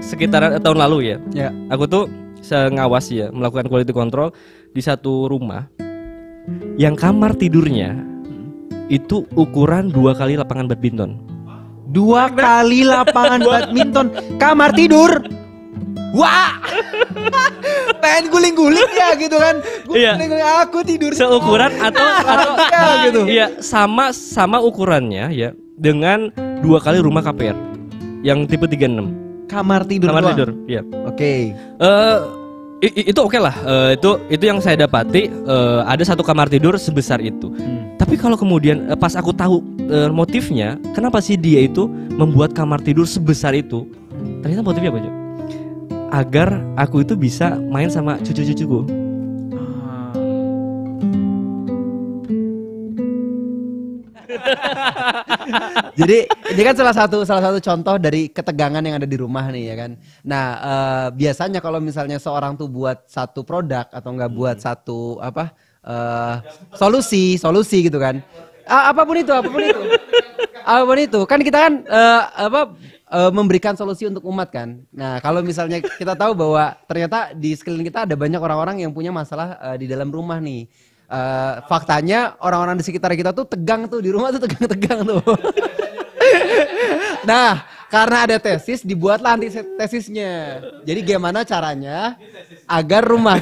Sekitar tahun lalu ya. Ya. Aku tuh ngawas ya, melakukan quality control di satu rumah yang kamar tidurnya itu ukuran 2 kali lapangan badminton. 2 kali lapangan badminton, kamar tidur. Wah, pengen guling-guling ya gitu kan? Iya. Guling-guling, aku tidur Seukuran atau ya, gitu. Iya, sama ukurannya ya dengan 2 kali rumah KPR yang tipe 36. Kamar tidur. Kamar doang. tidur, iya. Oke. Itu oke lah. Itu yang saya dapati, ada satu kamar tidur sebesar itu. Tapi kalau kemudian pas aku tahu motifnya, kenapa sih dia itu membuat kamar tidur sebesar itu? Ternyata motifnya apa, Cok? Agar aku itu bisa main sama cucu-cucuku. Jadi ini kan salah satu contoh dari ketegangan yang ada di rumah nih ya kan. Nah biasanya kalau misalnya seorang tuh buat satu produk atau enggak buat satu solusi gitu kan. Apapun itu kan kita kan memberikan solusi untuk umat kan. Nah kalau misalnya kita tahu bahwa ternyata di sekeliling kita ada banyak orang-orang yang punya masalah di dalam rumah nih. Faktanya orang-orang di sekitar kita tuh tegang tuh, di rumah tuh tegang tuh. Nah karena ada tesis, dibuatlah antitesisnya. Jadi gimana caranya agar rumah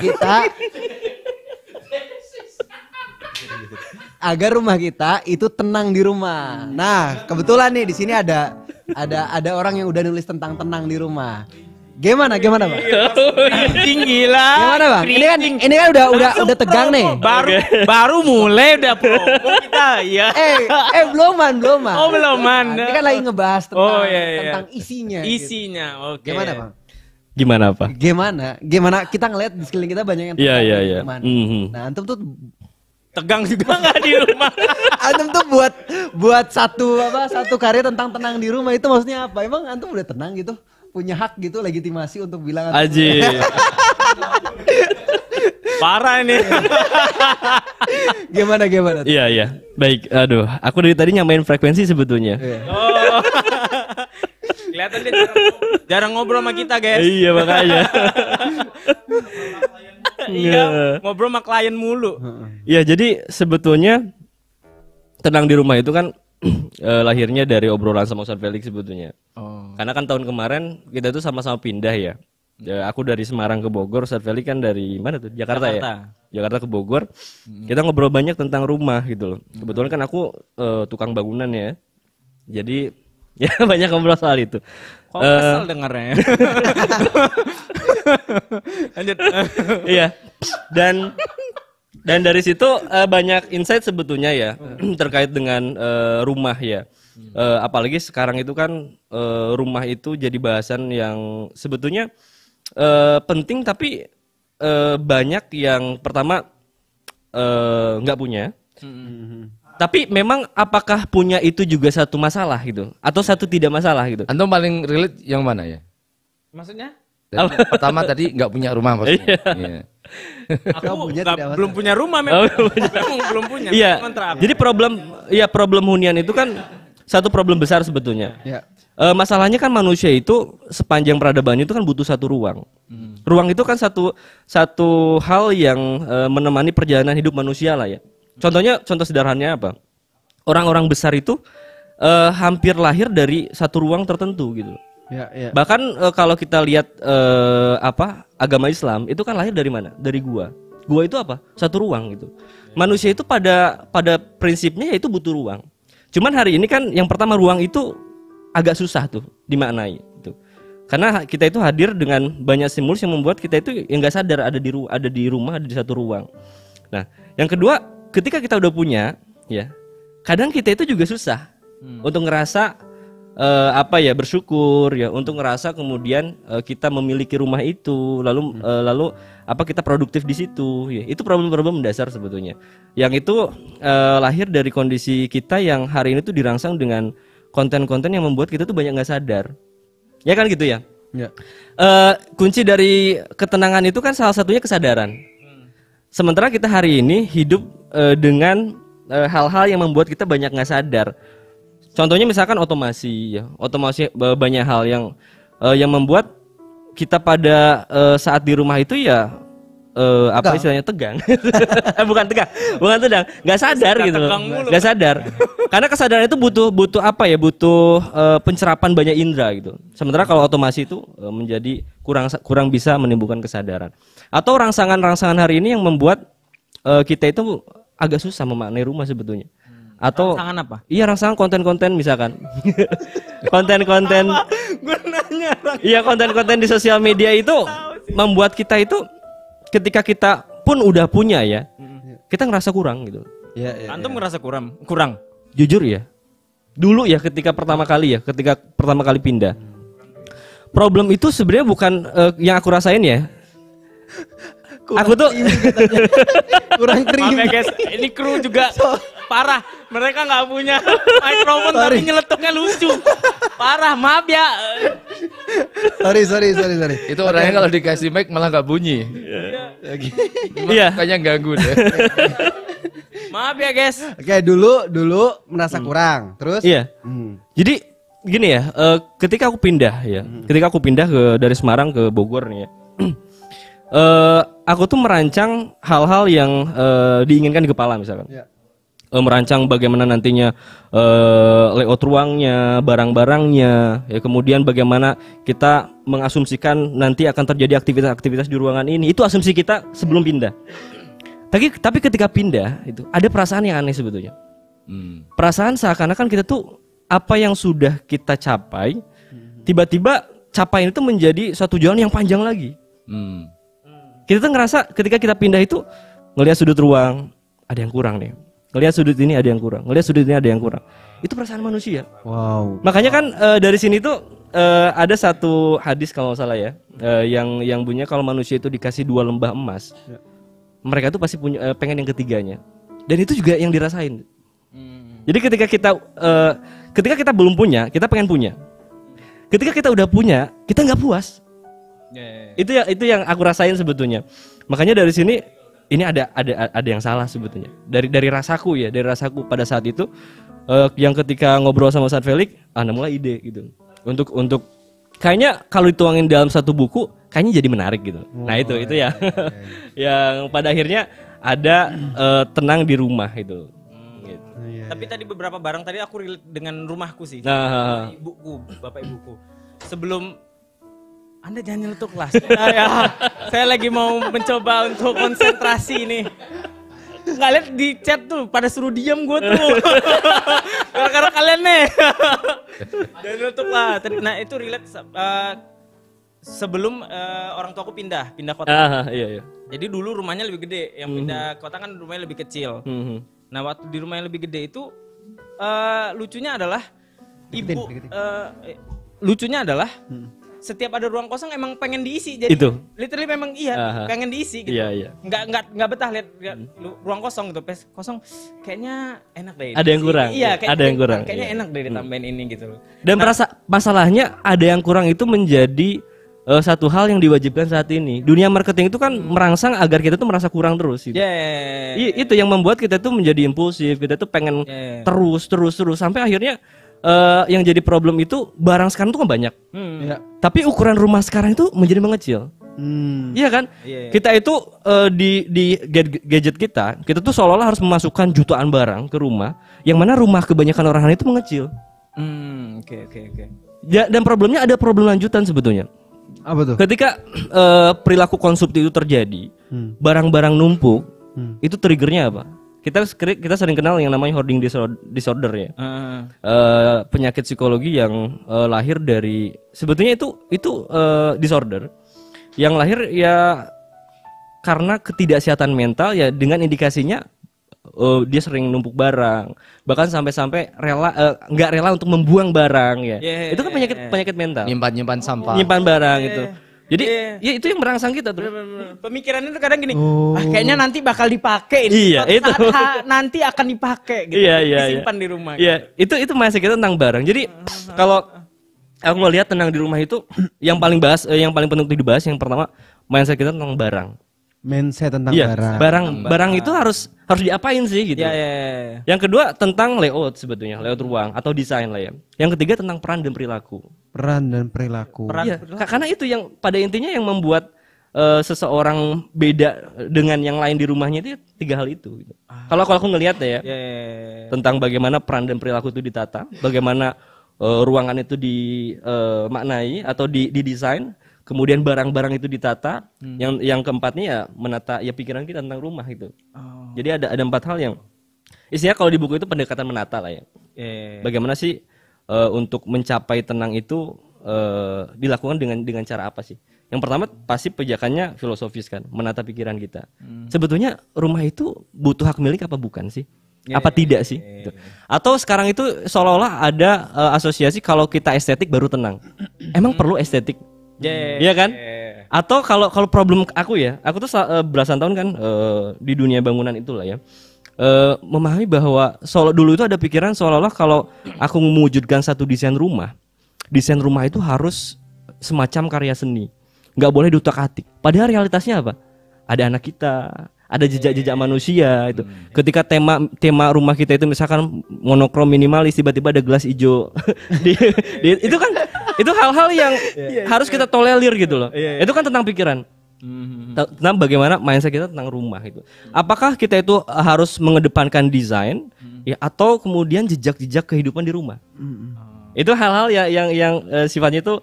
kita itu tenang di rumah. Nah kebetulan nih di sini ada orang yang udah nulis tentang tenang di rumah. Gimana Bang? Tinggi lah. Gimana Bang? Ini kan udah tegang nih. Baru mulai udah promo kita ya. Beloman. Oh beloman. Ini kan lagi ngebahas tentang, iya. tentang isinya. Isinya, gitu. oke. Gimana Bang? Gimana apa? Gimana kita ngelihat di sekeliling kita banyak yang Iya. teman. Nah antum tuh Tegang juga nggak di rumah? antum tuh buat satu karya tentang tenang di rumah itu maksudnya apa? Emang antum udah tenang gitu? Punya hak gitu legitimasi untuk bilang Aji. Parah ini. Gimana? Iya. Baik, aduh, aku dari tadi nyamain frekuensi sebetulnya. Oh. Kelihatan dia jarang ngobrol sama kita, guys. Iya, makanya. Iya, ngobrol sama klien mulu. Iya, jadi sebetulnya tenang di rumah itu kan lahirnya dari obrolan sama Ustadz Felix sebetulnya. Karena kan tahun kemarin kita tuh sama-sama pindah ya. Aku dari Semarang ke Bogor, Ustadz Felix kan dari mana tuh? Jakarta ya. Jakarta ke Bogor. Kita ngobrol banyak tentang rumah gitu loh. Kebetulan kan aku tukang bangunan ya. Jadi ya banyak ngobrol soal itu. Kok kesel dengarnya? Lanjut. Iya. Dan dari situ banyak insight sebetulnya ya terkait dengan rumah ya. Apalagi sekarang itu kan rumah itu jadi bahasan yang sebetulnya penting, tapi banyak yang pertama nggak punya. Tapi memang apakah punya itu juga satu masalah gitu atau satu tidak masalah gitu? Antum paling relate yang mana ya? Maksudnya? Pertama tadi nggak punya rumah maksudnya. Iya. Aku belum punya rumah memang. Belum punya. Iya. Kontrak. Jadi problem hunian itu kan satu problem besar sebetulnya. Ya. Masalahnya kan manusia itu sepanjang peradaban itu kan butuh satu ruang. Ruang itu kan satu hal yang menemani perjalanan hidup manusia lah ya. Contoh sederhananya apa? Orang-orang besar itu hampir lahir dari satu ruang tertentu gitu. Ya. Bahkan kalau kita lihat agama Islam itu kan lahir dari mana? Dari gua. Gua itu apa? Satu ruang gitu. Manusia itu pada prinsipnya yaitu butuh ruang. Cuman hari ini kan yang pertama ruang itu agak susah tuh dimaknai gitu. Karena kita itu hadir dengan banyak stimulus yang membuat kita itu yang nggak sadar ada di rumah, ada di satu ruang. Nah, yang kedua, ketika kita udah punya, ya, kadang kita itu juga susah untuk ngerasa bersyukur ya, untuk ngerasa kemudian kita memiliki rumah itu, lalu kita produktif di situ. Ya, itu problem-problem mendasar sebetulnya. Yang itu lahir dari kondisi kita yang hari ini tuh dirangsang dengan konten-konten yang membuat kita tuh banyak nggak sadar. Ya kan gitu ya. Ya. Kunci dari ketenangan itu kan salah satunya kesadaran. Sementara kita hari ini hidup dengan hal-hal yang membuat kita banyak nggak sadar. Contohnya misalkan otomasi ya, otomasi banyak hal yang yang membuat kita pada saat di rumah itu ya apa istilahnya tegang. bukan tegang, nggak sadar gitu loh, nggak sadar. Karena kesadaran itu butuh apa ya, butuh pencerapan banyak indera gitu. Sementara kalau otomasi itu menjadi kurang bisa menimbulkan kesadaran. Atau rangsangan hari ini yang membuat kita itu agak susah memaknai rumah sebetulnya. Atau rangsangan apa? Iya, rangsangan konten-konten misalkan. konten-konten. Gue nanya. Iya, konten-konten di sosial media itu membuat kita itu ketika kita pun udah punya ya, kita ngerasa kurang gitu. Antum ngerasa kurang? Jujur ya, dulu ya ketika pertama kali pindah, problem itu sebenarnya bukan yang aku rasain ya. Aku tuh kurang Maaf ya krim. guys, ini kru juga parah. Mereka nggak punya mikrofon tapi nyeletuknya lucu. Parah, maaf ya. Sorry. Itu orangnya kalau dikasih mic malah nggak bunyi. Iya. Kayaknya ganggu deh. Maaf ya guys. Oke, dulu merasa kurang. Terus? Iya. Jadi gini ya, ketika aku pindah dari Semarang ke Bogor nih ya. Aku tuh merancang hal-hal yang diinginkan di kepala misalkan. Ya. Merancang bagaimana nantinya layout ruangnya, barang-barangnya, ya kemudian bagaimana kita mengasumsikan nanti akan terjadi aktivitas-aktivitas di ruangan ini. Itu asumsi kita sebelum pindah. Tapi ketika pindah itu ada perasaan yang aneh sebetulnya. Perasaan seakan-akan kita tuh apa yang sudah kita capai, tiba-tiba capaian itu menjadi satu jalan yang panjang lagi. Kita tuh ngerasa ketika kita pindah itu ngelihat sudut ruang ada yang kurang nih. Ngelihat sudut ini ada yang kurang, ngelihat sudut ini ada yang kurang. Itu perasaan manusia. Wow. Makanya kan dari sini tuh ada satu hadis kalau nggak salah ya, yang bunyinya kalau manusia itu dikasih 2 lembah emas, mereka tuh pasti punya pengen yang ketiganya. Dan itu juga yang dirasain. Jadi ketika kita belum punya, kita pengen punya. Ketika kita udah punya, kita nggak puas. Itu yang aku rasain sebetulnya. Makanya dari sini ini ada yang salah sebetulnya dari rasaku pada saat itu yang ketika ngobrol sama Ustadz Felix mulai ide gitu untuk kayaknya kalau dituangin dalam satu buku kayaknya jadi menarik gitu. Nah itu ya yang pada akhirnya ada tenang di rumah itu. Gitu. Tapi tadi beberapa barang tadi aku relate dengan rumahku sih. Bapak ibuku. Sebelum Anda jangan nyeletuk kelas. Saya lagi mau mencoba untuk konsentrasi ini. Nggak lihat di chat tuh pada suruh diam gue tuh. Gara-gara kalian nih. Jangan nyeletuk lah. Nah itu relate sebelum orang tuaku pindah kota. Iya. Jadi dulu rumahnya lebih gede. Yang pindah kota kan rumahnya lebih kecil. Nah waktu di rumah yang lebih gede itu lucunya adalah lucunya adalah setiap ada ruang kosong emang pengen diisi. Jadi itu literally memang pengen diisi gitu. Iya. Nggak betah lihat ruang kosong gitu. Kosong kayaknya enak deh. Ada yang kurang. Iya, ada yang kurang. Kayaknya enak deh ditambahin ini gitu loh. Dan masalahnya ada yang kurang itu menjadi satu hal yang diwajibkan saat ini. Dunia marketing itu kan merangsang agar kita tuh merasa kurang terus gitu. Itu yang membuat kita tuh menjadi impulsif. Kita tuh pengen terus sampai akhirnya yang jadi problem itu barang sekarang tuh kan banyak. Tapi ukuran rumah sekarang itu menjadi mengecil. Iya kan? Kita itu di gadget kita tuh seolah-olah harus memasukkan jutaan barang ke rumah, yang mana rumah kebanyakan orang itu mengecil. Oke. Dan problemnya ada problem lanjutan sebetulnya. Apa tuh? Ketika perilaku konsumtif itu terjadi, barang-barang numpuk, itu triggernya apa? Kita sering kenal yang namanya hoarding disorder ya. Penyakit psikologi yang lahir dari sebetulnya itu disorder yang lahir ya karena ketidaksehatan mental ya, dengan indikasinya dia sering numpuk barang, bahkan sampai nggak rela untuk membuang barang ya. Itu kan penyakit mental. Nyimpan sampah. Nyimpan barang itu. Jadi ya itu yang merangsang kita tuh. Pemikirannya tuh kadang gini, kayaknya nanti bakal dipakai ini. Iya, itu. Nanti akan dipakai gitu. Iya. Disimpan di rumah. Iya, itu mindset kita tentang barang. Jadi kalau aku ngelihat tenang di rumah itu yang paling penting untuk dibahas yang pertama mindset kita tentang barang. Mindset tentang barang itu harus diapain sih gitu. Iya. Yang kedua tentang layout sebetulnya, layout ruang atau desain lah ya. Yang ketiga tentang peran dan perilaku. Peran dan perilaku. Iya, karena itu yang pada intinya yang membuat seseorang beda dengan yang lain di rumahnya itu 3 hal itu. Gitu. Kalau aku ngelihat ya, tentang bagaimana peran dan perilaku itu ditata, bagaimana ruangan itu dimaknai atau didesain, kemudian barang-barang itu ditata. Yang keempatnya ya menata ya pikiran kita tentang rumah itu. Jadi ada 4 hal yang isinya kalau di buku itu pendekatan menata lah ya. Bagaimana sih untuk mencapai tenang itu dilakukan dengan cara apa sih? Yang pertama pasti pijakannya filosofis kan, menata pikiran kita. Sebetulnya rumah itu butuh hak milik apa bukan sih? Apa tidak sih? Gitu. Atau sekarang itu seolah-olah ada asosiasi kalau kita estetik baru tenang. Emang perlu estetik? Iya kan? Atau kalau problem aku ya, aku tuh belasan tahun kan di dunia bangunan itulah ya. Memahami bahwa dulu itu ada pikiran seolah-olah kalau aku mewujudkan satu desain rumah itu harus semacam karya seni, nggak boleh diutak-atik. Padahal realitasnya apa? Ada anak kita, ada jejak-jejak manusia itu. Ketika tema rumah kita itu misalkan monokrom minimalis, tiba-tiba ada gelas hijau, itu kan itu hal-hal yang harus kita tolerir gitu loh. Itu kan tentang pikiran. Tentang bagaimana mindset kita tentang rumah itu. Apakah kita itu harus mengedepankan desain ya atau kemudian jejak-jejak kehidupan di rumah? Itu hal-hal yang sifatnya itu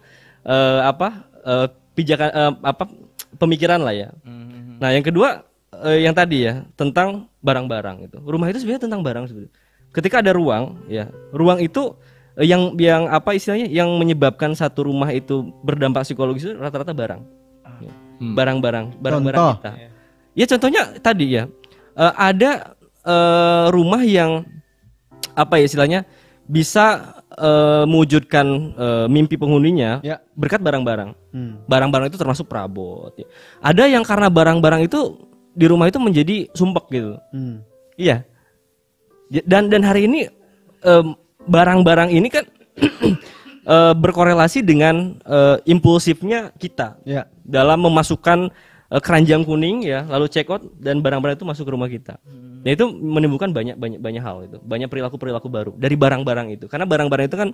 pijakan pemikiran lah ya. Nah, yang kedua yang tadi ya tentang barang-barang itu. Rumah itu sebenarnya tentang barang sebetulnya. Ketika ada ruang ya, ruang itu yang apa istilahnya yang menyebabkan satu rumah itu berdampak psikologis itu rata-rata barang. Barang-barang kita. Ya contohnya tadi ya ada rumah yang apa ya istilahnya bisa mewujudkan mimpi penghuninya berkat barang-barang. Barang-barang itu termasuk perabot. Ya. Ada yang karena barang-barang itu di rumah itu menjadi sumpek gitu. Iya. Dan hari ini barang-barang ini kan berkorelasi dengan impulsifnya kita dalam memasukkan keranjang kuning ya, lalu check out dan barang-barang itu masuk ke rumah kita. Dan itu menimbulkan banyak hal itu, banyak perilaku baru dari barang-barang itu. Karena barang-barang itu kan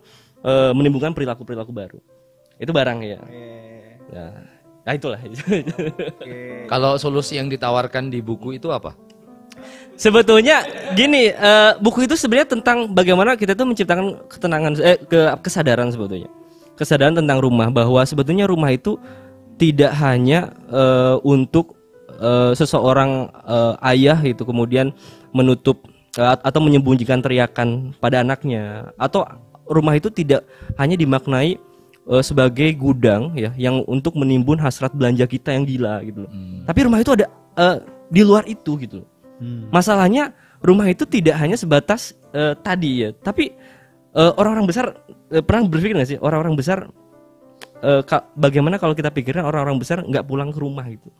menimbulkan perilaku baru. Itu barang ya. Nah itulah. Kalau solusi yang ditawarkan di buku itu apa? Sebetulnya gini, buku itu sebenarnya tentang bagaimana kita itu menciptakan ketenangan, kesadaran sebetulnya. Kesadaran tentang rumah, bahwa sebetulnya rumah itu tidak hanya untuk seseorang ayah itu kemudian menutup atau menyembunyikan teriakan pada anaknya, atau rumah itu tidak hanya dimaknai sebagai gudang ya yang untuk menimbun hasrat belanja kita yang gila gitu loh. Tapi rumah itu ada di luar itu gitu loh. Masalahnya rumah itu tidak hanya sebatas tadi ya, tapi orang-orang besar pernah berpikir nggak sih orang-orang besar bagaimana kalau kita pikirin orang-orang besar nggak pulang ke rumah gitu?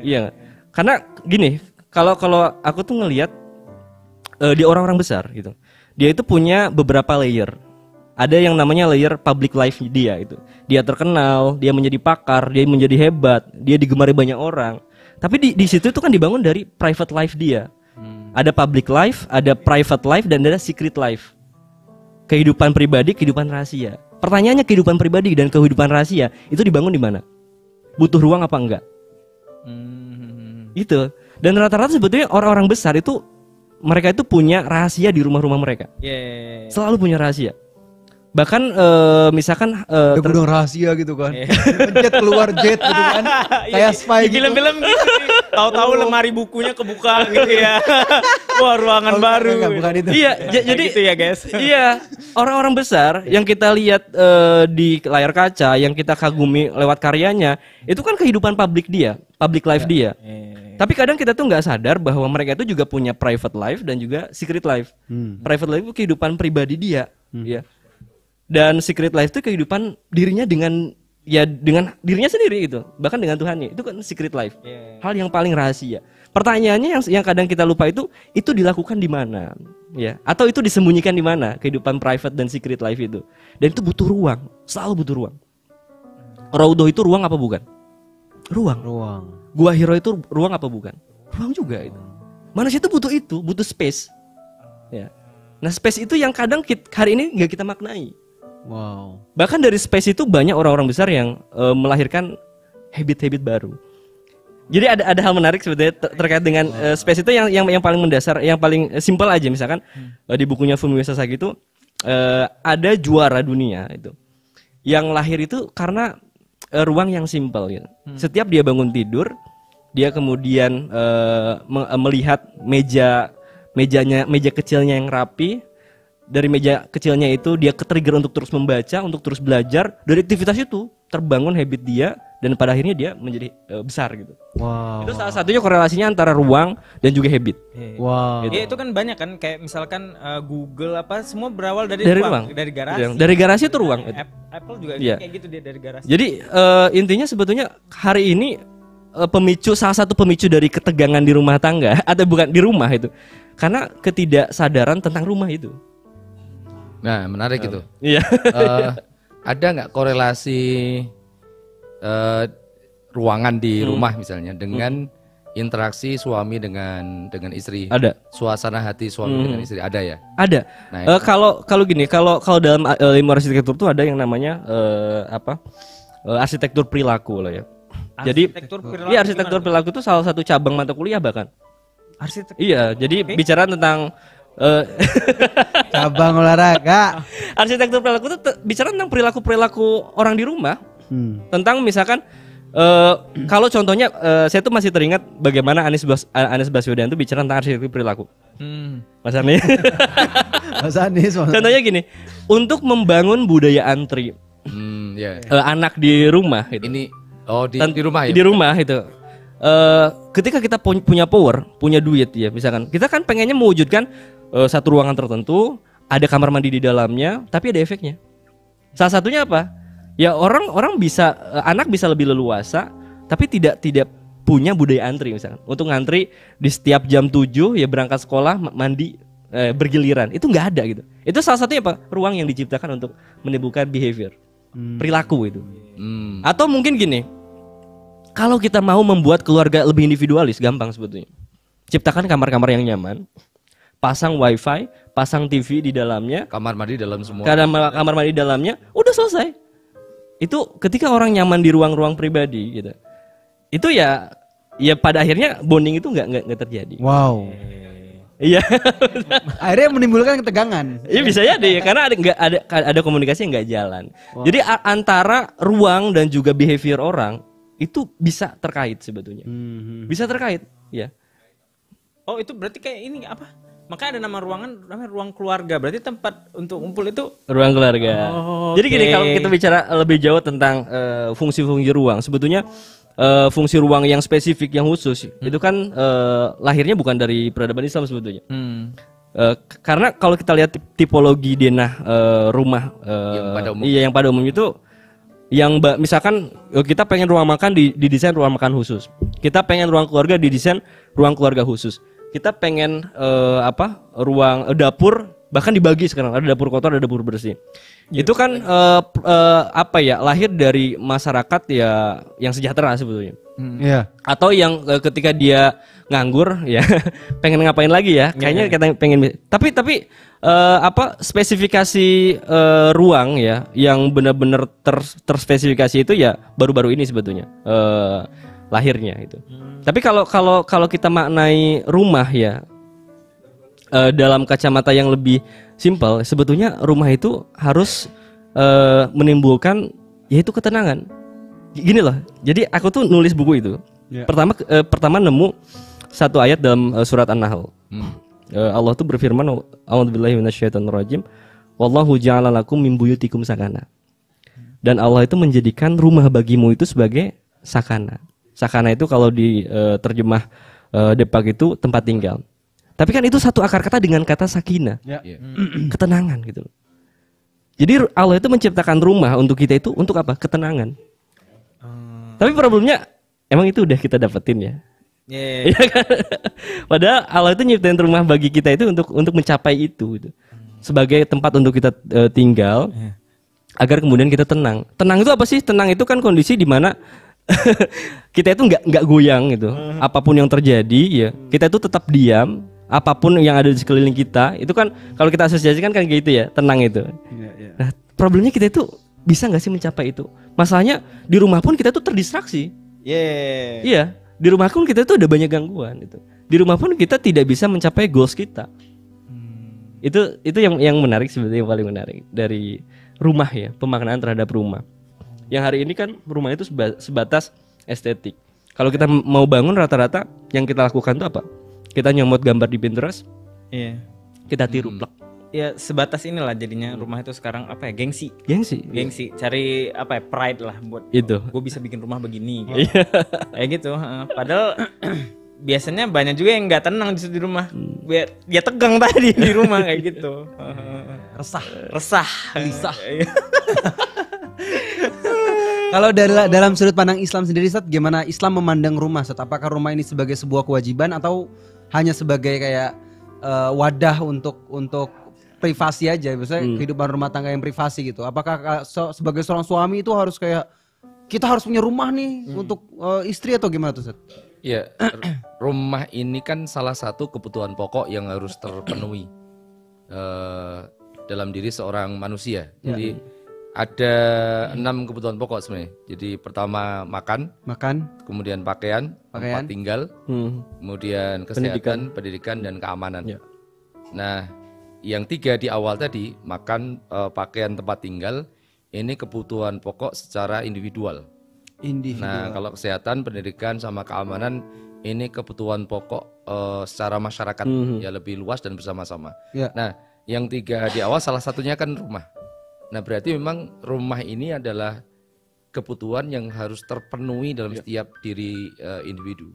Iya, karena gini, kalau aku tuh ngelihat di orang-orang besar gitu, dia itu punya beberapa layer. Ada yang namanya layer public life dia itu, dia terkenal, dia menjadi pakar, dia menjadi hebat, dia digemari banyak orang. Tapi di situ itu kan dibangun dari private life dia. Ada public life, ada private life, dan ada secret life. Kehidupan pribadi, kehidupan rahasia. Pertanyaannya kehidupan pribadi dan kehidupan rahasia itu dibangun di mana? Butuh ruang apa enggak? Itu. Dan rata-rata sebetulnya orang-orang besar itu mereka itu punya rahasia di rumah-rumah mereka. Selalu punya rahasia. Bahkan misalkan gudang rahasia gitu kan. Pencet keluar jet gitu kan. Kayak spy gitu. Film-film gitu sih. Tahu-tahu lemari bukunya kebuka gitu ya. Wah, ruangan baru. Bukan itu. Iya, jadi gitu ya, guys. Iya, orang-orang besar yang kita lihat di layar kaca, yang kita kagumi lewat karyanya, itu kan kehidupan publik dia, public life dia. Tapi kadang kita tuh nggak sadar bahwa mereka itu juga punya private life dan juga secret life. Private life itu kehidupan pribadi dia, ya. Dan secret life itu kehidupan dirinya dengan dirinya sendiri gitu, bahkan dengan Tuhannya. Itu kan secret life. Hal yang paling rahasia. Pertanyaannya yang kadang kita lupa itu dilakukan di mana, ya? Atau itu disembunyikan di mana kehidupan private dan secret life itu? Dan itu butuh ruang, selalu butuh ruang. Raudhah itu ruang apa bukan? Ruang. Gua Hiro itu ruang apa bukan? Ruang juga itu. Manusia itu, butuh space. Ya. Nah, space itu yang kadang hari ini nggak kita maknai. Wow. Bahkan dari space itu banyak orang-orang besar yang melahirkan habit-habit baru. Jadi ada hal menarik sebetulnya terkait dengan space itu yang paling mendasar, yang paling simpel aja. Misalkan di bukunya Fumio Sasaki itu ada juara dunia itu yang lahir itu karena ruang yang simpel gitu. Setiap dia bangun tidur, dia kemudian melihat meja kecilnya yang rapi. Dari meja kecilnya itu dia ke-trigger untuk terus membaca, untuk terus belajar. Dari aktivitas itu terbangun habit dia dan pada akhirnya dia menjadi besar gitu. Wow. Itu salah satunya korelasinya antara ruang dan juga habit. Wow. Ya itu kan banyak kan, kayak misalkan Google apa semua berawal dari ruang, dari garasi. Dari garasi itu ruang. Apple juga kayak gitu dia dari garasi. Jadi intinya sebetulnya hari ini salah satu pemicu dari ketegangan di rumah tangga atau bukan di rumah itu karena ketidaksadaran tentang rumah itu. Nah, menarik itu. Iya. Ada nggak korelasi ruangan di rumah misalnya dengan interaksi suami dengan istri? Ada. Suasana hati suami dengan istri ada ya? Ada. Nah, kalau gini, kalau dalam ilmu arsitektur itu ada yang namanya arsitektur perilaku lah ya. Jadi arsitektur perilaku itu salah satu cabang mata kuliah bahkan. Iya, jadi bicara tentang Cabang olahraga. Arsitektur perilaku itu bicara tentang perilaku orang di rumah. Tentang misalkan kalau contohnya saya tuh masih teringat bagaimana Anies Baswedan itu bicara tentang arsitektur perilaku. Mas Anies. Mas Anies. Contohnya gini, untuk membangun budaya antri anak di rumah itu. Ini di rumah ya. Di rumah itu. Ketika kita punya power, punya duit ya, misalkan kita kan pengennya mewujudkan satu ruangan tertentu, ada kamar mandi di dalamnya, tapi ada efeknya. Salah satunya apa? Ya orang bisa anak bisa lebih leluasa, tapi tidak punya budaya antri misalkan. Untuk ngantri di setiap jam 7 ya berangkat sekolah, mandi bergiliran. Itu nggak ada gitu. Itu salah satunya apa? Ruang yang diciptakan untuk menimbulkan behavior, perilaku itu. Atau mungkin gini, kalau kita mau membuat keluarga lebih individualis, gampang sebetulnya. Ciptakan kamar-kamar yang nyaman, pasang wifi, pasang TV di dalamnya, kamar mandi dalam semua. Kamar mandi di dalamnya, udah selesai. Itu ketika orang nyaman di ruang-ruang pribadi gitu. Itu ya pada akhirnya bonding itu nggak terjadi. Wow. Iya. Akhirnya menimbulkan ketegangan. Iya bisa ya deh, karena ada komunikasi yang nggak jalan. Wow. Jadi antara ruang dan juga behavior orang itu bisa terkait sebetulnya. Bisa terkait, ya. Oh, itu berarti kayak ini apa? Makanya ada nama ruangan namanya ruang keluarga. Berarti tempat untuk kumpul itu ruang keluarga. Jadi gini, kalau kita bicara lebih jauh tentang fungsi-fungsi ruang, sebetulnya fungsi ruang yang spesifik yang khusus itu kan lahirnya bukan dari peradaban Islam sebetulnya. Karena kalau kita lihat tipologi denah rumah yang pada umumnya itu yang misalkan kita pengen ruang makan didesain ruang makan khusus. Kita pengen ruang keluarga didesain ruang keluarga khusus. Kita pengen ruang dapur bahkan dibagi sekarang, ada dapur kotor, ada dapur bersih. Itu kan lahir dari masyarakat ya yang sejahtera sebetulnya. Atau yang ketika dia nganggur ya pengen ngapain lagi ya? Kayaknya kita pengen tapi spesifikasi ruang ya yang benar-benar terspesifikasi itu ya baru-baru ini sebetulnya lahirnya itu. Tapi kalau kita maknai rumah ya dalam kacamata yang lebih simpel, sebetulnya rumah itu harus menimbulkan yaitu ketenangan. Gini loh, jadi aku tuh nulis buku itu. Pertama nemu satu ayat dalam surat An-Nahl. Allah tuh berfirman, A'udzubillahi minasyaitonirrajim, wallahu ja'ala lakum min buyutikum sakana. Dan Allah itu menjadikan rumah bagimu itu sebagai sakana. Sakana itu kalau di terjemah Depak itu tempat tinggal. Tapi kan itu satu akar kata dengan kata sakinah, ketenangan gitu. Jadi Allah itu menciptakan rumah untuk kita itu untuk apa? Ketenangan. Tapi problemnya emang itu udah kita dapetin ya. Iya kan? Padahal Allah itu nyiptain rumah bagi kita itu untuk mencapai itu gitu. Sebagai tempat untuk kita tinggal agar kemudian kita tenang. Tenang itu apa sih? Tenang itu kan kondisi di mana kita itu nggak goyang gitu. Apapun yang terjadi ya, kita itu tetap diam. apapun yang ada di sekeliling kita itu kan kalau kita asosiasikan kan kayak gitu ya, tenang itu. Nah, problemnya kita itu bisa nggak sih mencapai itu? Masalahnya di rumah pun kita tuh terdistraksi. Iya, di rumah pun kita tuh ada banyak gangguan itu. Di rumah pun kita tidak bisa mencapai goals kita. Itu yang menarik sebetulnya, yang paling menarik dari rumah ya, pemaknaan terhadap rumah. Yang hari ini kan rumah itu sebatas estetik. Kalau kita mau bangun rata-rata yang kita lakukan tuh apa? Kita nyomot gambar di Pinterest. Iya. Kita tiru plak. Ya sebatas inilah jadinya rumah itu sekarang apa ya, gengsi. Cari apa ya, pride lah buat itu. Gue bisa bikin rumah begini gitu. Kayak gitu. Padahal biasanya banyak juga yang nggak tenang di rumah. Dia tegang tadi di rumah kayak gitu. Resah, gelisah. Kalau dalam sudut pandang Islam sendiri, Ustaz, gimana Islam memandang rumah, Ustaz? Apakah rumah ini sebagai sebuah kewajiban atau hanya sebagai kayak wadah untuk privasi aja, misalnya kehidupan rumah tangga yang privasi gitu? Apakah sebagai seorang suami itu harus kayak kita harus punya rumah nih untuk istri atau gimana tuh, Ustaz? Ya, rumah ini kan salah satu kebutuhan pokok yang harus terpenuhi dalam diri seorang manusia. Jadi ada 6 kebutuhan pokok sebenarnya. Jadi pertama makan, kemudian pakaian, tempat tinggal, kemudian kesehatan, pendidikan dan keamanan. Ya. Nah, yang 3 di awal tadi, makan, pakaian, tempat tinggal, ini kebutuhan pokok secara individual. Nah, kalau kesehatan, pendidikan sama keamanan ini kebutuhan pokok secara masyarakat, ya lebih luas dan bersama-sama. Ya. Nah, yang 3 di awal salah satunya kan rumah. Nah, berarti memang rumah ini adalah kebutuhan yang harus terpenuhi dalam setiap diri individu.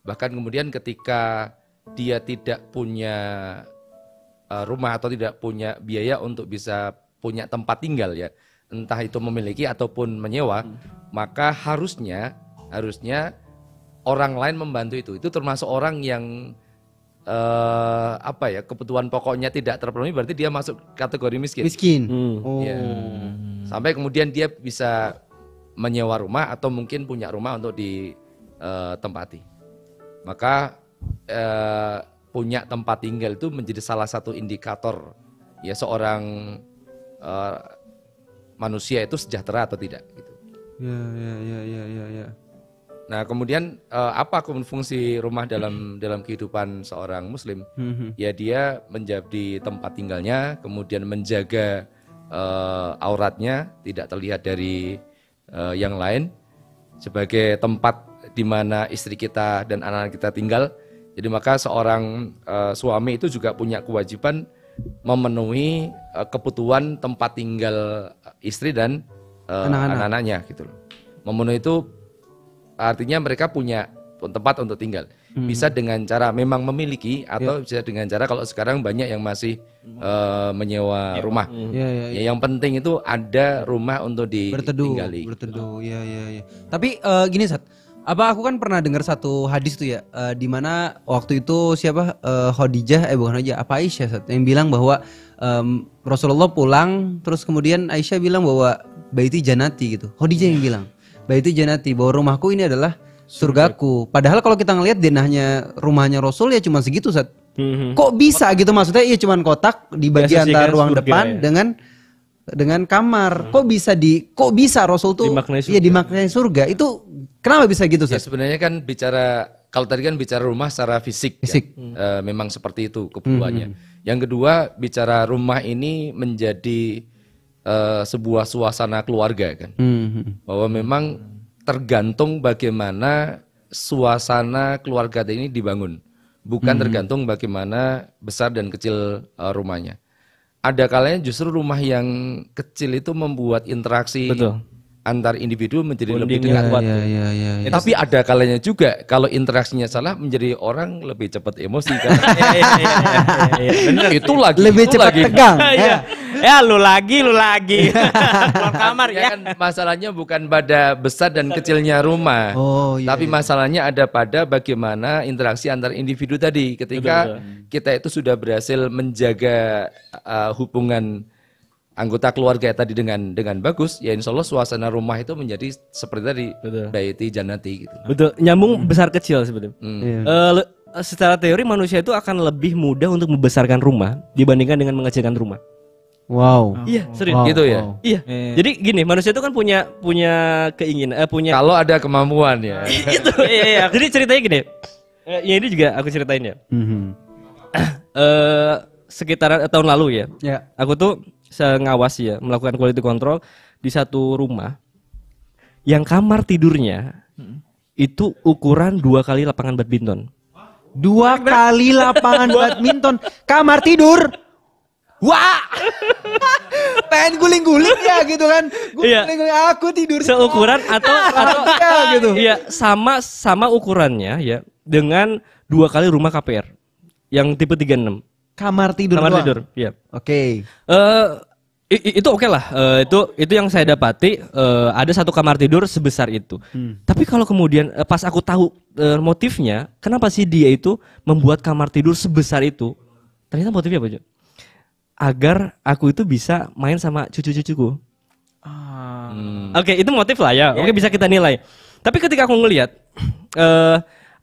Bahkan kemudian ketika dia tidak punya rumah atau tidak punya biaya untuk bisa punya tempat tinggal ya, entah itu memiliki ataupun menyewa, maka harusnya orang lain membantu itu. Itu termasuk orang yang kebutuhan pokoknya tidak terpenuhi, berarti dia masuk kategori miskin. Ya. Sampai kemudian dia bisa menyewa rumah atau mungkin punya rumah untuk ditempati. Maka punya tempat tinggal itu menjadi salah satu indikator ya seorang manusia itu sejahtera atau tidak gitu. Ya. Nah, kemudian apa fungsi rumah dalam kehidupan seorang muslim? Ya, dia menjadi tempat tinggalnya, kemudian menjaga auratnya tidak terlihat dari yang lain, sebagai tempat di mana istri kita dan anak-anak kita tinggal. Jadi maka seorang suami itu juga punya kewajiban memenuhi kebutuhan tempat tinggal istri dan anak-anaknya gitu loh. Memenuhi itu artinya mereka punya tempat untuk tinggal. Bisa dengan cara memang memiliki atau bisa dengan cara kalau sekarang banyak yang masih menyewa rumah. Ya, yang penting itu ada rumah untuk ditinggali. Berteduh. Ya. Tapi gini, Sat. Aku kan pernah dengar satu hadis tuh ya, di mana waktu itu Khadijah, Aisyah, Sat, yang bilang bahwa Rasulullah pulang, terus kemudian Aisyah bilang bahwa baiti janati gitu. Khadijah yang bilang baiti janati, bahwa rumahku ini adalah surgaku. Padahal kalau kita ngelihat denahnya rumahnya Rasul ya cuma segitu, Sat. Kok bisa gitu, maksudnya iya cuma kotak di bagian antara ruang depan ya, dengan kamar. Kok bisa Rasul tuh dimaknai surga. Itu kenapa bisa gitu, Sat? Ya, sebenarnya kan kalau tadi kan bicara rumah secara fisik. Ya, memang seperti itu kebutuhannya. Yang kedua, bicara rumah ini menjadi sebuah suasana keluarga kan, bahwa memang tergantung bagaimana suasana keluarga ini dibangun, bukan tergantung bagaimana besar dan kecil rumahnya. Ada kalanya justru rumah yang kecil itu membuat interaksi antar individu menjadi lebih dekat. Tapi ada kalanya juga kalau interaksinya salah menjadi orang lebih cepat emosi kan. Itu lagi lebih cepat tegang. Ya lu lagi keluar kamar ya. Kan masalahnya bukan pada besar dan kecilnya rumah. Tapi masalahnya ada pada bagaimana interaksi antar individu tadi. Ketika kita itu sudah berhasil menjaga hubungan anggota keluarga tadi dengan bagus, ya insya Allah suasana rumah itu menjadi seperti tadi, baiti jannati gitu. Betul, nyambung besar kecil sebetulnya. secara teori manusia itu akan lebih mudah untuk membesarkan rumah dibandingkan dengan mengecilkan rumah. Wow. Iya, serius. Gitu ya. Iya. Jadi gini, manusia itu kan punya keinginan, punya. Kalau ada kemampuan ya. Itu. Iya. Jadi ceritanya gini. Ya ini juga aku ceritain ya. Sekitar tahun lalu ya. Aku tuh ngawas ya, melakukan quality control di satu rumah yang kamar tidurnya itu ukuran 2 kali lapangan badminton. 2 kali lapangan badminton, kamar tidur. Wah, pengen guling-guling ya gitu kan? Guling-guling aku tidur. Seukuran atau ya, gitu. Iya, sama ukurannya ya dengan 2 kali rumah KPR yang tipe 36. Kamar tidur. Iya. Oke. Itu oke lah. Itu yang saya dapati, ada satu kamar tidur sebesar itu. Tapi kalau kemudian pas aku tahu motifnya, kenapa sih dia itu membuat kamar tidur sebesar itu? Ternyata motifnya apa, Jo? Agar aku itu bisa main sama cucu-cucuku. Oke, itu motif lah ya. Oke, bisa kita nilai. Tapi ketika aku ngelihat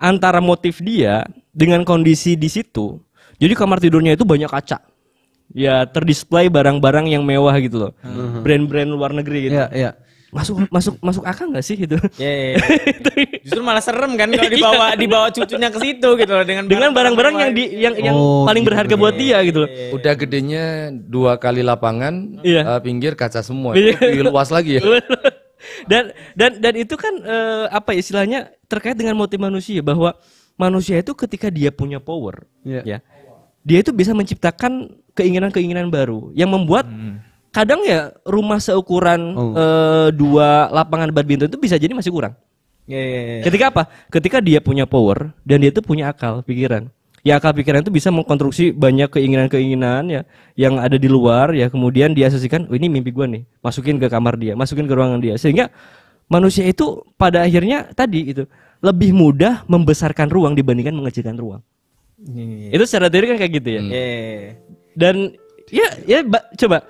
antara motif dia dengan kondisi di situ, jadi kamar tidurnya itu banyak kaca. Ya, terdisplay barang-barang yang mewah gitu loh. Brand-brand luar negeri gitu. Iya. Masuk akal nggak sih itu? Iya. Justru malah serem kan kalau dibawa cucunya ke situ gitu loh dengan barang-barang yang paling berharga buat dia gitu loh. Udah gedenya 2 kali lapangan, pinggir kaca semua. Lebih luas lagi ya. dan itu kan apa istilahnya terkait dengan motif manusia, bahwa manusia itu ketika dia punya power, ya, dia itu bisa menciptakan keinginan-keinginan baru yang membuat kadang ya rumah seukuran 2 lapangan badminton itu bisa jadi masih kurang. Ketika apa? Ketika dia punya power dan dia itu punya akal pikiran. Ya, akal pikiran itu bisa mengkonstruksi banyak keinginan-keinginan ya yang ada di luar ya, kemudian dia asosiasikan, ini mimpi gua nih, masukin ke kamar dia, masukin ke ruangan dia, sehingga manusia itu pada akhirnya tadi itu lebih mudah membesarkan ruang dibandingkan mengecilkan ruang. Itu secara teori kan kayak gitu ya. Dan coba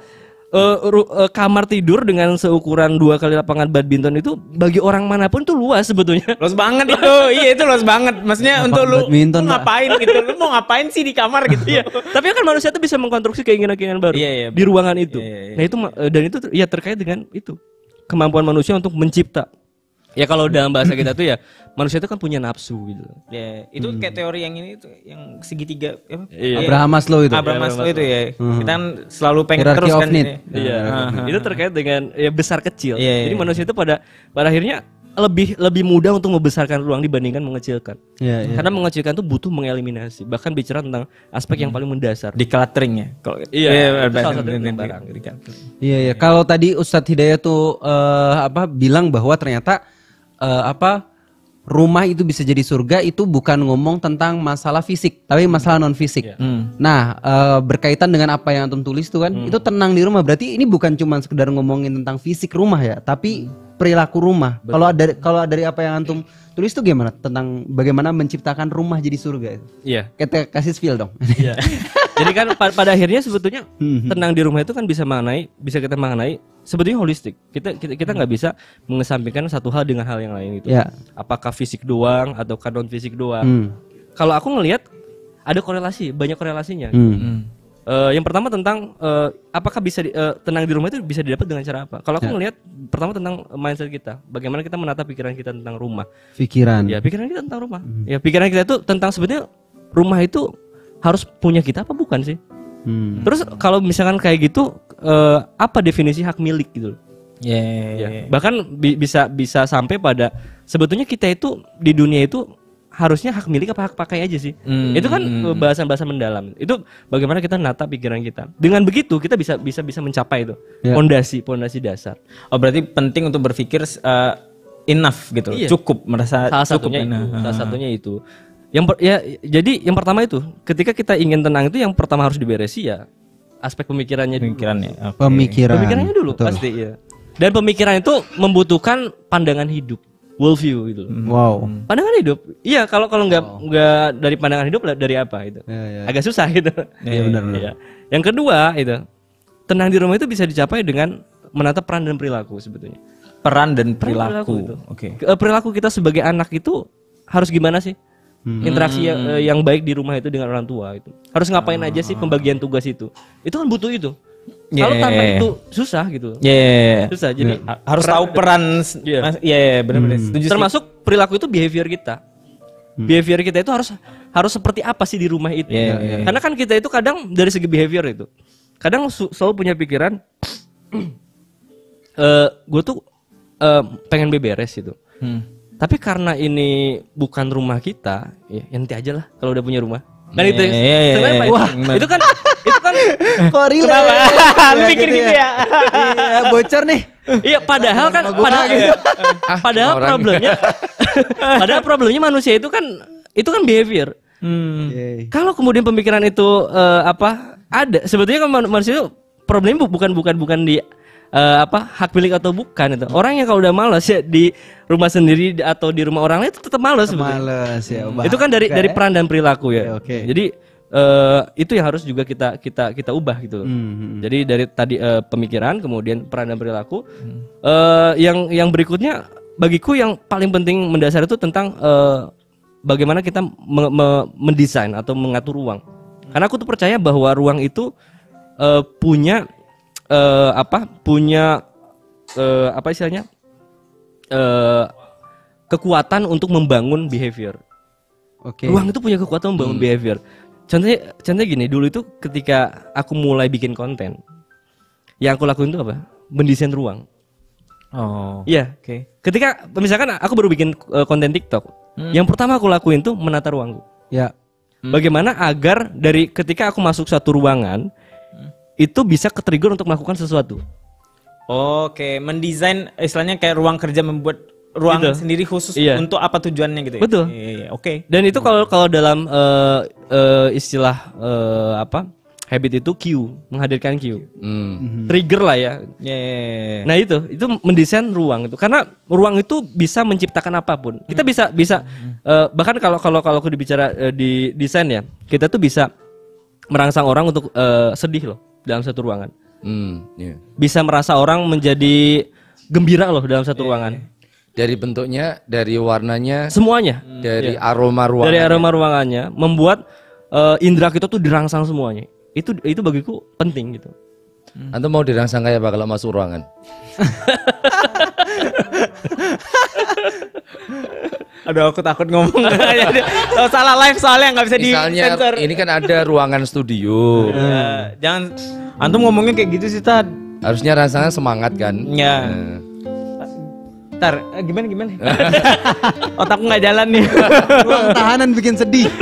kamar tidur dengan seukuran 2 kali lapangan badminton itu bagi orang manapun tuh luas sebetulnya. Luas banget itu. Iya, itu luas banget. Maksudnya untuk lu ngapain gitu? Lu mau ngapain sih di kamar gitu? Iya. Tapi kan manusia tuh bisa mengkonstruksi keinginan-keinginan baru di ruangan itu. Nah, itu dan itu ya terkait dengan itu. Kemampuan manusia untuk mencipta. Ya kalau dalam bahasa kita tuh ya manusia itu kan punya nafsu gitu. Ya, itu kayak teori yang ini tuh yang segitiga Abraham Maslow itu. Abraham Maslow itu ya. Kita kan selalu pengen Hierarchy terus of kan. need. Iya. Itu terkait dengan ya besar kecil. Jadi manusia itu pada akhirnya lebih mudah untuk membesarkan ruang dibandingkan mengecilkan. Karena mengecilkan itu butuh mengeliminasi. Bahkan bicara tentang aspek yang paling mendasar. Decluttering ya. Kalau salah satu barang. Iya. Kalau tadi Ustadz Hidayat tuh bilang bahwa ternyata rumah itu bisa jadi surga, itu bukan ngomong tentang masalah fisik, tapi masalah non fisik. Nah, berkaitan dengan apa yang antum tulis tuh kan, itu tenang di rumah. Berarti ini bukan cuma sekedar ngomongin tentang fisik rumah ya, tapi perilaku rumah. Kalau dari apa yang antum tulis tuh gimana tentang bagaimana menciptakan rumah jadi surga itu? Iya. Kita kasih spill dong. Iya. Jadi kan pada akhirnya sebetulnya tenang di rumah itu kan bisa kita maknai sebetulnya holistik. Kita nggak bisa mengesampingkan satu hal dengan hal yang lain itu. Apakah fisik doang atau non fisik doang. Kalau aku ngelihat ada korelasi, banyak korelasinya. Yang pertama tentang apakah bisa tenang di rumah itu bisa didapat dengan cara apa? Kalau aku ngelihat pertama tentang mindset kita, bagaimana kita menata pikiran kita tentang rumah. Pikiran kita tentang rumah. Ya, pikiran kita itu tentang sebetulnya rumah itu harus punya kita apa bukan sih? Terus kalau misalkan kayak gitu, apa definisi hak milik gitu? Bahkan bisa sampai pada sebetulnya kita itu di dunia itu harusnya hak milik apa hak pakai aja sih? Itu kan bahasan-bahasan mendalam. Itu bagaimana kita nata pikiran kita. Dengan begitu kita bisa mencapai itu pondasi dasar. Oh, berarti penting untuk berpikir enough gitu. Cukup, merasa cukup. Salah satunya itu. Jadi yang pertama itu ketika kita ingin tenang itu yang pertama harus diberesi ya aspek pemikirannya. Pemikirannya dulu. Betul. Pasti ya. Dan pemikiran itu membutuhkan pandangan hidup. Worldview gitu. Pandangan hidup. Iya, kalau nggak dari pandangan hidup dari apa itu? Agak susah gitu. Benar. Yang kedua itu tenang di rumah itu bisa dicapai dengan menata peran dan perilaku sebetulnya. Peran dan perilaku. Oke. Perilaku kita sebagai anak itu harus gimana sih? Interaksi yang baik di rumah itu dengan orang tua itu. Harus ngapain aja sih pembagian tugas itu. Itu kan butuh itu. Kalau tanpa itu susah gitu. Susah. Jadi harus tahu peran. Benar-benar. Termasuk perilaku itu behavior kita. Behavior kita itu harus seperti apa sih di rumah itu. Karena kan kita itu kadang dari segi behavior itu. Kadang selalu punya pikiran gue tuh pengen beberes gitu. Tapi karena ini bukan rumah kita, ya nanti aja lah kalau udah punya rumah. Kan itu. Wah, itu kan kok relate. Lu mikir gitu ya. Iya, bocor nih. Iya, padahal problemnya manusia itu kan behavior. Kalau kemudian pemikiran itu ada, sebetulnya kan manusia itu problemnya bukan di hak milik atau bukan itu. Orang yang kalau udah malas ya di rumah sendiri atau di rumah orang lain itu tetap malas sebetulnya. Malas ya. Itu kan dari peran dan perilaku ya. Jadi itu yang harus juga kita ubah gitu. Jadi dari tadi pemikiran, kemudian peran dan perilaku. Yang berikutnya bagiku yang paling penting mendasar itu tentang bagaimana kita mendesain atau mengatur ruang. Karena aku tuh percaya bahwa ruang itu punya kekuatan untuk membangun behavior. Ruang itu punya kekuatan membangun behavior. Contohnya gini, dulu itu ketika aku mulai bikin konten, yang aku lakuin itu apa? Mendesain ruang. Ketika misalkan aku baru bikin konten TikTok, yang pertama aku lakuin tuh menata ruangku. Bagaimana agar dari ketika aku masuk satu ruangan itu bisa ke-trigger untuk melakukan sesuatu. Mendesain istilahnya kayak ruang kerja, membuat ruang sendiri khusus untuk apa tujuannya gitu ya. Betul. Dan itu kalau dalam istilah habit itu cue, menghadirkan cue. Trigger lah ya. Nah itu mendesain ruang itu, karena ruang itu bisa menciptakan apapun. Kita bisa bahkan kalau aku dibicara di desain ya, kita tuh bisa merangsang orang untuk sedih loh dalam satu ruangan. Bisa merasa orang menjadi gembira loh dalam satu ruangan. Dari bentuknya, dari warnanya, semuanya. Dari aroma ruangannya. Dari aroma ruangannya membuat indera kita tuh dirangsang semuanya. Itu bagiku penting gitu. Antum mau dirangsang kayak apa kalau masuk ruangan? Aduh, aku takut ngomong. Salah live soalnya nggak bisa disensor. Ini kan ada ruangan studio. Jangan antum ngomongnya kayak gitu sih, Tad. Harusnya rasanya semangat kan? Ntar gimana? Otakku nggak jalan nih. Ruang tahanan bikin sedih.